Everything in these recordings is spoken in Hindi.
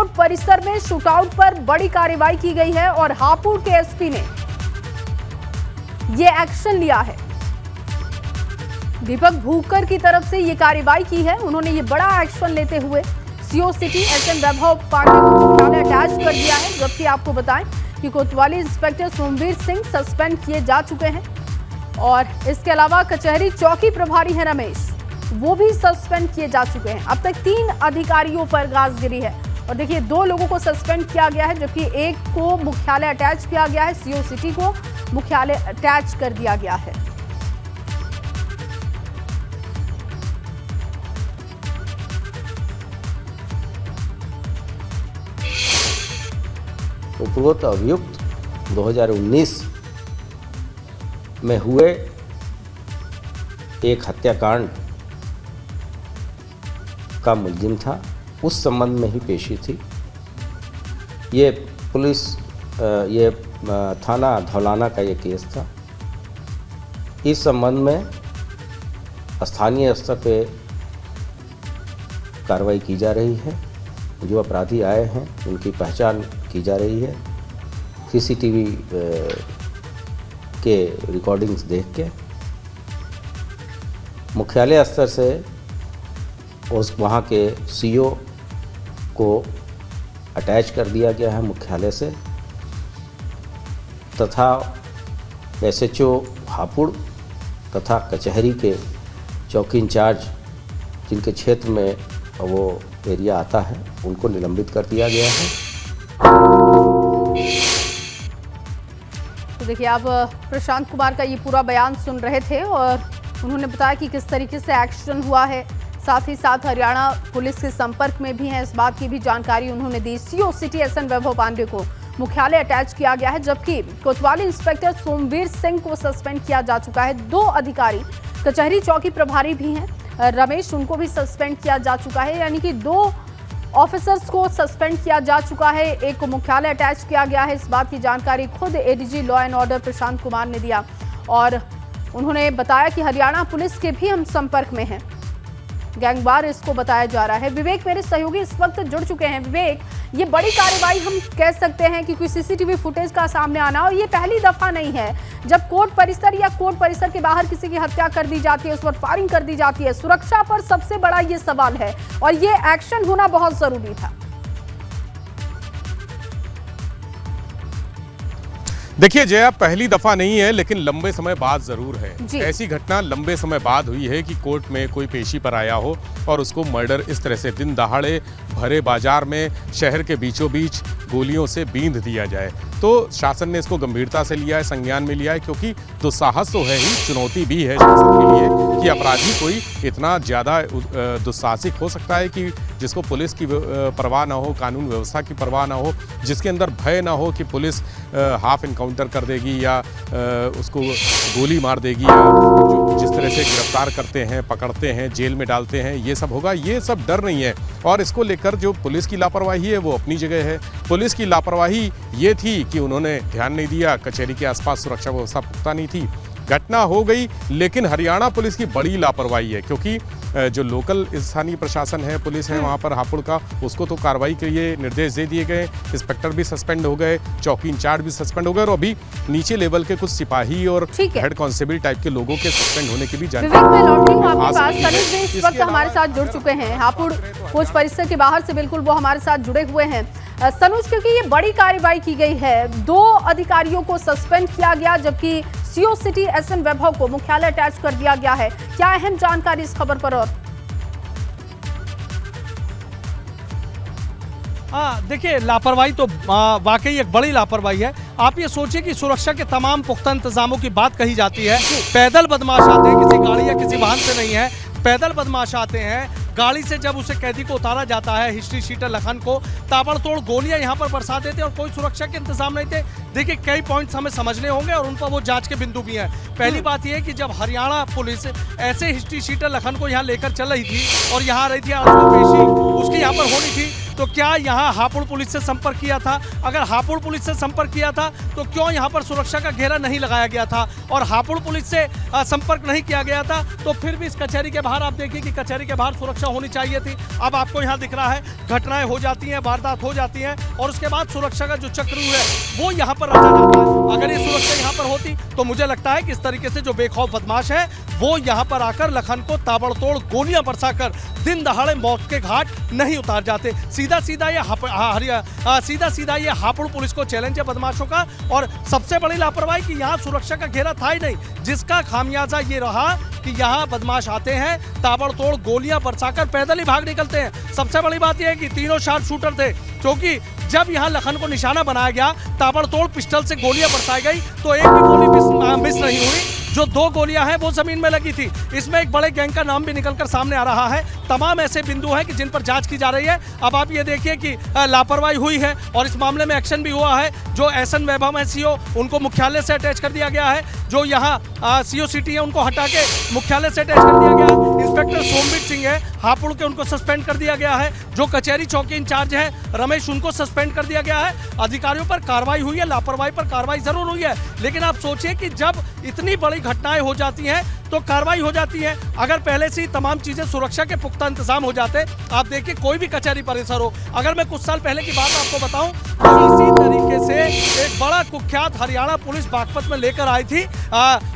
कोर्ट परिसर में शूटआउट पर बड़ी कार्रवाई की गई है और हापुड़ के एसपी ने यह एक्शन लिया है। दीपक भूकर की तरफ से यह कार्रवाई की है। उन्होंने ये बड़ा एक्शन लेते हुए सीओ सिटी एसएन वैभव पांडे को मुख्यालय अटैच कर दिया है। जबकि आपको बताएं कि कोतवाली इंस्पेक्टर सोमवीर सिंह सस्पेंड किए जा चुके हैं और इसके अलावा कचहरी चौकी प्रभारी है रमेश, वो भी सस्पेंड किए जा चुके हैं। अब तक 3 अधिकारियों पर गाज गिरी है और देखिए 2 लोगों को सस्पेंड किया गया है, जबकि एक को मुख्यालय अटैच किया गया है। सीओ सिटी को मुख्यालय अटैच कर दिया गया है। उपरोक्त अभियुक्त 2019 में हुए एक हत्याकांड का मुलजिम था, उस संबंध में ही पेशी थी। ये पुलिस ये थाना धौलाना का ये केस था। इस संबंध में स्थानीय स्तर पे कार्रवाई की जा रही है। जो अपराधी आए हैं उनकी पहचान की जा रही है। सीसीटीवी के रिकॉर्डिंग्स देख के मुख्यालय स्तर से उस वहाँ के सीओ को अटैच कर दिया गया है मुख्यालय से, तथा एसएचओ हापुड़ तथा कचहरी के चौकी इंचार्ज जिनके क्षेत्र में वो एरिया आता है उनको निलंबित कर दिया गया है। तो देखिए आप प्रशांत कुमार का ये पूरा बयान सुन रहे थे और उन्होंने बताया कि किस तरीके से एक्शन हुआ है। साथ ही साथ हरियाणा पुलिस के संपर्क में भी हैं, इस बात की भी जानकारी उन्होंने दी। सीओ सिटी एसएन वैभव पांडे को मुख्यालय अटैच किया गया है, जबकि कोतवाली इंस्पेक्टर सोमवीर सिंह को सस्पेंड किया जा चुका है। 2 अधिकारी कचहरी चौकी प्रभारी भी हैं रमेश, उनको भी सस्पेंड किया जा चुका है। यानी कि 2 ऑफिसर्स को सस्पेंड किया जा चुका है, एक को मुख्यालय अटैच किया गया है। इस बात की जानकारी खुद ADG law and order Prashant Kumar ने दिया और उन्होंने बताया कि हरियाणा पुलिस के भी हम संपर्क में हैं। गैंगवार इसको बताया जा रहा है। विवेक मेरे सहयोगी इस वक्त जुड़ चुके हैं। विवेक, ये बड़ी कार्रवाई हम कह सकते हैं क्योंकि सीसीटीवी फुटेज का सामने आना, और ये पहली दफा नहीं है जब कोर्ट परिसर या कोर्ट परिसर के बाहर किसी की हत्या कर दी जाती है, उस पर फायरिंग कर दी जाती है। सुरक्षा पर सबसे बड़ा ये सवाल है और ये एक्शन होना बहुत जरूरी था। देखिए जया, पहली दफा नहीं है लेकिन लंबे समय बाद जरूर है। ऐसी घटना लंबे समय बाद हुई है कि कोर्ट में कोई पेशी पर आया हो और उसको मर्डर इस तरह से दिन दहाड़े भरे बाजार में शहर के बीचों बीच गोलियों से बींध दिया जाए। तो शासन ने इसको गंभीरता से लिया है, संज्ञान में लिया है, क्योंकि दुस्साहस तो है ही, चुनौती भी है शासन के लिए कि अपराधी कोई इतना ज़्यादा दुस्साहसिक हो सकता है कि जिसको पुलिस की परवाह ना हो, कानून व्यवस्था की परवाह ना हो, जिसके अंदर भय ना हो कि पुलिस हाफ इनकाउंटर कर देगी या उसको गोली मार देगी या जो जिस तरह से गिरफ्तार करते हैं, पकड़ते हैं, जेल में डालते हैं, ये सब होगा। ये सब डर नहीं है। और इसको लेकर जो पुलिस की लापरवाही है वो अपनी जगह है। पुलिस की लापरवाही ये थी कि उन्होंने ध्यान नहीं दिया, कचहरी के आसपास सुरक्षा व्यवस्था पुख्ता नहीं थी। घटना हो गई, लेकिन हरियाणा पुलिस की बड़ी लापरवाही है, क्योंकि जो लोकल स्थानीय प्रशासन है, पुलिस है वहाँ पर हापुड़ का, उसको तो कार्रवाई के लिए निर्देश दे दिए गए। इंस्पेक्टर भी सस्पेंड हो गए, चौकी इंचार्ज भी सस्पेंड हो गए और अभी नीचे लेवल के कुछ सिपाही और हेड कांस्टेबल टाइप के लोगों के सस्पेंड होने की भी जानकारी। विवेक, मैं लौटती हूं आपके पास। तनुज भी इस वक्त हमारे साथ जुड़ चुके हैं हापुड़ कोच परिसर के बाहर से, बिल्कुल वो हमारे साथ जुड़े हुए हैं। तनुज, क्योंकि ये बड़ी कार्रवाई की गई है, 2 अधिकारियों को सस्पेंड किया गया, जबकि सीओ सिटी एसएन वैभव को मुख्यालय अटैच कर दिया गया है। क्या अहम जानकारी इस खबर पर? और देखिए, लापरवाही तो वाकई एक बड़ी लापरवाही है। आप ये सोचिए कि सुरक्षा के तमाम पुख्ता इंतजामों की बात कही जाती है, पैदल बदमाश आते हैं, किसी गाड़ी या किसी वाहन से नहीं है, पैदल बदमाश आते हैं। गाड़ी से जब उसे कैदी को उतारा जाता है, हिस्ट्री शीटर लखन को, ताबड़तोड़ गोलियां यहां पर बरसा देते हैं और कोई सुरक्षा के इंतजाम नहीं थे। देखिए, कई पॉइंट्स हमें समझने होंगे और उन पर वो जांच के बिंदु भी हैं। पहली बात यह है कि जब हरियाणा पुलिस ऐसे हिस्ट्री शीटर लखन को यहां लेकर चल रही थी और यहां आ रही थी, उसकी यहाँ पर होनी थी, तो क्या यहाँ हापुड़ पुलिस से संपर्क किया था? अगर हापुड़ पुलिस से संपर्क किया था तो क्यों यहाँ पर सुरक्षा का घेरा नहीं लगाया गया था? और हापुड़ पुलिस से संपर्क नहीं किया गया था तो फिर भी इस कचहरी के बाहर आप देखिए कि कचहरी के बाहर सुरक्षा होनी चाहिए थी। अब आपको यहाँ दिख रहा है घटनाएं हो जाती हैं, वारदात हो जाती हैं और उसके बाद सुरक्षा का जो चक्रव्यूह है वो यहाँ पर रचा जाता है। अगर ये सुरक्षा यहाँ पर होती तो मुझे लगता है कि इस तरीके से जो बेखौफ बदमाश है वो यहाँ पर आकर लखन को ताबड़तोड़ गोलियां बरसाकर दिन दहाड़े मौत के घाट नहीं उतार जाते। सीधा सीधा ये हापुड़ पुलिस को चैलेंज है बदमाशों का। और सबसे बड़ी लापरवाही कि यहाँ सुरक्षा का घेरा था ही नहीं, जिसका खामियाजा ये रहा कि यहाँ बदमाश आते हैं, ताबड़तोड़ गोलियां बरसाकर पैदल ही भाग निकलते हैं। सबसे बड़ी बात यह है कि तीनों शार्प शूटर थे, क्योंकि जब यहाँ लखन को निशाना बनाया गया, ताबड़तोड़ पिस्टल से गोलियां बरसाई गई तो एक भी गोली मिस नहीं हुई। जो 2 गोलियां हैं वो जमीन में लगी थी। इसमें एक बड़े गैंग का नाम भी निकलकर सामने आ रहा है। तमाम ऐसे बिंदु हैं कि जिन पर जांच की जा रही है। अब आप ये देखिए कि लापरवाही हुई है और इस मामले में एक्शन भी हुआ है। जो एसएन वैभव है सीओ, उनको मुख्यालय से अटैच कर दिया गया है। जो यहाँ सीओ सिटी है उनको हटा के मुख्यालय से अटैच कर दिया गया है। इंस्पेक्टर सोमवीर सिंह है हापुड़ के, उनको सस्पेंड कर दिया गया है। जो कचहरी चौकी इंचार्ज है रमेश, उनको सस्पेंड कर दिया गया है। अधिकारियों पर कार्रवाई हुई है, लापरवाही पर कार्रवाई जरूर हुई है, लेकिन आप सोचिए कि जब इतनी बड़ी घटनाएं हो जाती हैं तो कार्रवाई हो जाती है। अगर पहले से ही तमाम चीजें सुरक्षा के पुख्ता इंतजाम हो जाते, आप देखिए कोई भी कचहरी परिसर हो, अगर मैं कुछ साल पहले की बात आपको बताऊं तो इसी तरीके से एक बड़ा कुख्यात हरियाणा पुलिस बागपत में लेकर आई थी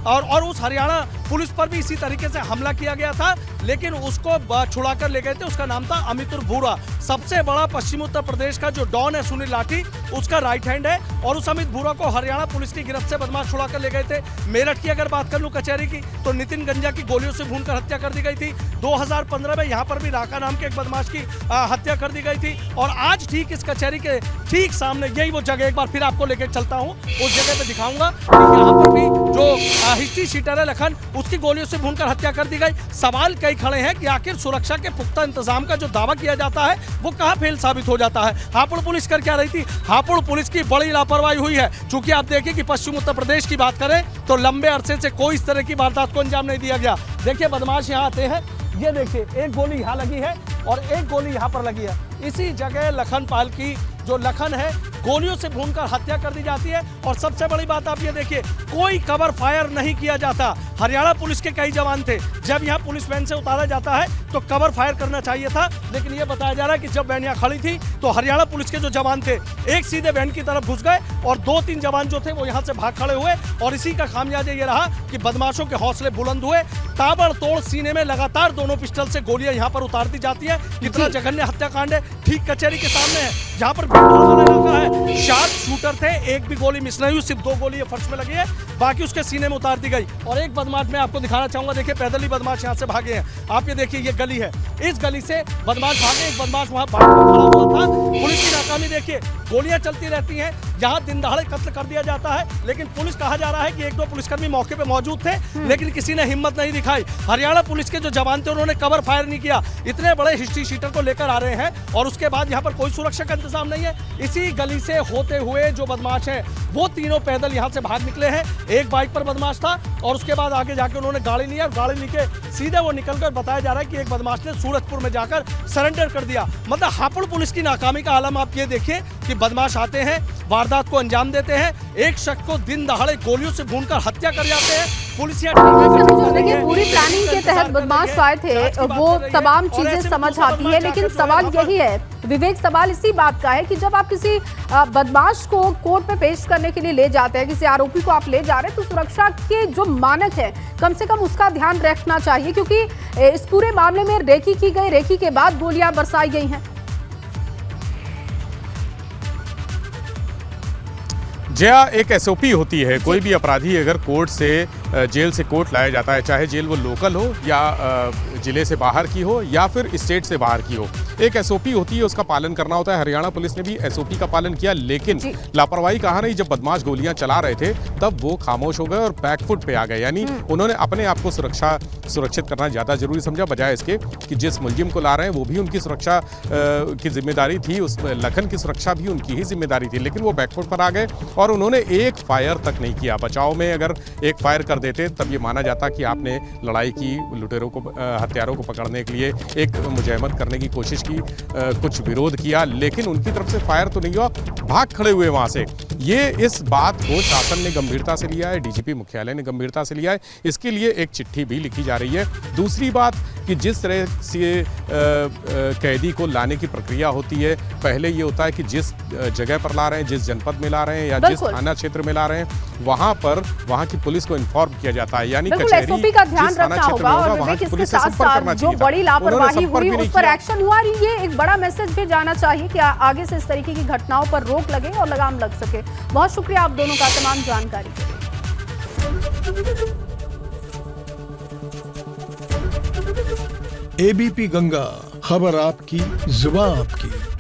और उस हरियाणा पुलिस पर भी इसी तरीके से हमला किया गया था, लेकिन उसको छुड़ा कर ले गए थे। उसका नाम था अमितुर भूरा। सबसे बड़ा पश्चिम उत्तर प्रदेश का जो डॉन है सुनील लाठी, उसका राइट हैंड है और उस अमित भूरा को हरियाणा पुलिस की गिरफ्त से बदमाश छुड़ा कर ले गए थे। मेरठ की अगर बात कर लूं कचहरी की, तो नितिन गंजा की गोलियों से भूनकर हत्या कर दी गई थी। 2015 में यहाँ पर भी राका नाम के एक बदमाश की हत्या कर दी गई थी। और आज ठीक इस कचहरी के ठीक सामने यही वो जगह, एक बार फिर आपको लेकर चलता हूँ, उस जगह पे दिखाऊंगा कि यहाँ पर भी जो हिस्ट्री शीटर है लखन, उसकी गोलियों से भूनकर हत्या कर दी गई। सवाल कई खड़े हैं कि आखिर सुरक्षा के पुख्ता इंतजाम का जो दावा किया जाता है वो कहाँ फेल साबित हो जाता है। हापुड़ पुलिस कर क्या रही थी? हापुड़ पुलिस की बड़ी लापरवाही हुई है। चूंकि आप देखिए कि पश्चिम उत्तर प्रदेश की बात करें तो लंबे अरसे से कोई इस तरह की वारदात को अंजाम नहीं दिया गया। देखिए बदमाश यहाँ आते हैं, ये देखिए एक गोली यहाँ लगी है और एक गोली यहाँ पर लगी है। इसी जगह लखन पाल की जो लखन है गोलियों से भूनकर हत्या कर दी जाती है। और सबसे बड़ी बात आप ये देखिए, कोई कवर फायर नहीं किया जाता। हरियाणा पुलिस के कई जवान थे, जब यहाँ पुलिस वैन से उतारा जाता है तो कवर फायर करना चाहिए था, लेकिन ये बताया जा रहा है कि जब वैन यहाँ खड़ी थी तो हरियाणा पुलिस के जो जवान थे एक सीधे वैन की तरफ घुस गए और 2-3 जवान जो थे वो यहाँ से भाग खड़े हुए। और इसी का खामियाजा ये रहा कि बदमाशों के हौसले बुलंद हुए, ताबड़तोड़ सीने में लगातार दोनों पिस्टल से गोलियां यहाँ पर उतार दी जाती है। कितना जघन्य हत्याकांड है, ठीक कचहरी के सामने है, जहाँ पर भीड़ वाला इलाका है। शार्प शूटर थे, एक भी गोली मिस नहीं हुई, सिर्फ 2 गोली फर्श में लगी है, बाकी उसके सीने में उतार दी गई। और एक बदमाश मैं आपको दिखाना चाहूंगा, देखिए पैदल ही बदमाश यहाँ से भागे हैं। आप ये देखिए, ये गली है, इस गली से बदमाश भागे, एक बदमाश वहां खड़ा हुआ था। पुलिस की नाकामी देखिए, गोलियां चलती रहती हैं, यहाँ दिन दहाड़े कत्ल कर दिया जाता है, लेकिन पुलिस कहा जा रहा है कि 1-2 पुलिसकर्मी मौके पे मौजूद थे, लेकिन किसी ने हिम्मत नहीं दिखाई। हरियाणा पुलिस के जो जवान थे उन्होंने कवर फायर नहीं किया। इतने बड़े हिस्ट्री शीटर को लेकर आ रहे हैं और उसके बाद यहाँ पर कोई सुरक्षा का इंतजाम नहीं है। इसी गली से होते हुए जो बदमाश है वो तीनों पैदल यहाँ से भाग निकले हैं। एक बाइक पर बदमाश था और उसके बाद आगे जाके उन्होंने गाड़ी लिया, गाड़ी लेके सीधे वो निकलकर, बताया जा रहा है कि एक बदमाश ने सूरजपुर में जाकर सरेंडर कर दिया। मतलब हापुड़ पुलिस की नाकामी का आलम आप ये देखिए कि बदमाश आते हैं, वारदात को अंजाम देते हैं, एक शख्स को दिन दहाड़े गोलियों से भूनकर हत्या कर जाते हैं। पुलिस देखिए पूरी प्लानिंग के तहत बदमाश आए थे, वो तमाम चीजें समझ आती है, लेकिन सवाल यही है विवेक, सवाल इसी बात का है कि जब आप किसी बदमाश को कोर्ट में पेश करने के लिए ले जाते हैं, किसी आरोपी को आप ले जा रहे हैं, तो सुरक्षा के जो मानक है कम से कम उसका ध्यान रखना चाहिए, क्योंकि इस पूरे मामले में रेकी की गई, रेकी के बाद गोलियां बरसाई गई हैं। जया, एक एसओपी होती है, कोई भी अपराधी अगर कोर्ट से जेल से कोर्ट लाया जाता है, चाहे जेल वो लोकल हो या जिले से बाहर की हो या फिर स्टेट से बाहर की हो, एक एसओपी होती है, उसका पालन करना होता है। हरियाणा पुलिस ने भी एसओपी का पालन किया, लेकिन लापरवाही कहाँ नहीं, जब बदमाश गोलियां चला रहे थे तब वो खामोश हो गए और बैकफुट पे आ गए। यानी उन्होंने अपने आप को सुरक्षित करना ज़्यादा जरूरी समझा, बजाय इसके कि जिस मुलजिम को ला रहे हैं वो भी उनकी सुरक्षा की जिम्मेदारी थी, उस लखन की सुरक्षा भी उनकी ही जिम्मेदारी थी, लेकिन वो बैकफुट पर आ गए और उन्होंने एक फायर तक नहीं किया। बचाव में अगर एक फायर कर देते तब ये माना जाता कि आपने लड़ाई की, लुटेरों को, हत्यारों को पकड़ने के लिए एक मुजाहिमत करने की कोशिश की कुछ विरोध किया, लेकिन उनकी तरफ से फायर तो नहीं हुआ, भाग खड़े हुए वहाँ से। ये इस बात को शासन ने गंभीरता से लिया है, डीजीपी मुख्यालय ने गंभीरता से लिया है, इसके लिए एक चिट्ठी भी लिखी जा रही है। दूसरी बात कि जिस तरह से कैदी को लाने की प्रक्रिया होती है, पहले ये होता है कि जिस जगह पर ला रहे हैं, जिस जनपद में ला रहे हैं या जिस थाना क्षेत्र में ला रहे हैं, वहाँ पर वहाँ की पुलिस को इन्फॉर्म किया जाता है, यानी एसओपी का ध्यान रखना होगा। और विवेक, इसके साथ साथ जो बड़ी लापरवाही हुई उस पर एक्शन हुआ, ये एक बड़ा मैसेज भी जाना चाहिए कि आगे से इस तरीके की घटनाओं पर रोक लगे और लगाम लग सके। बहुत शुक्रिया आप दोनों का तमाम जानकारी के लिए। एबीपी गंगा, खबर आपकी, जुबान आपकी।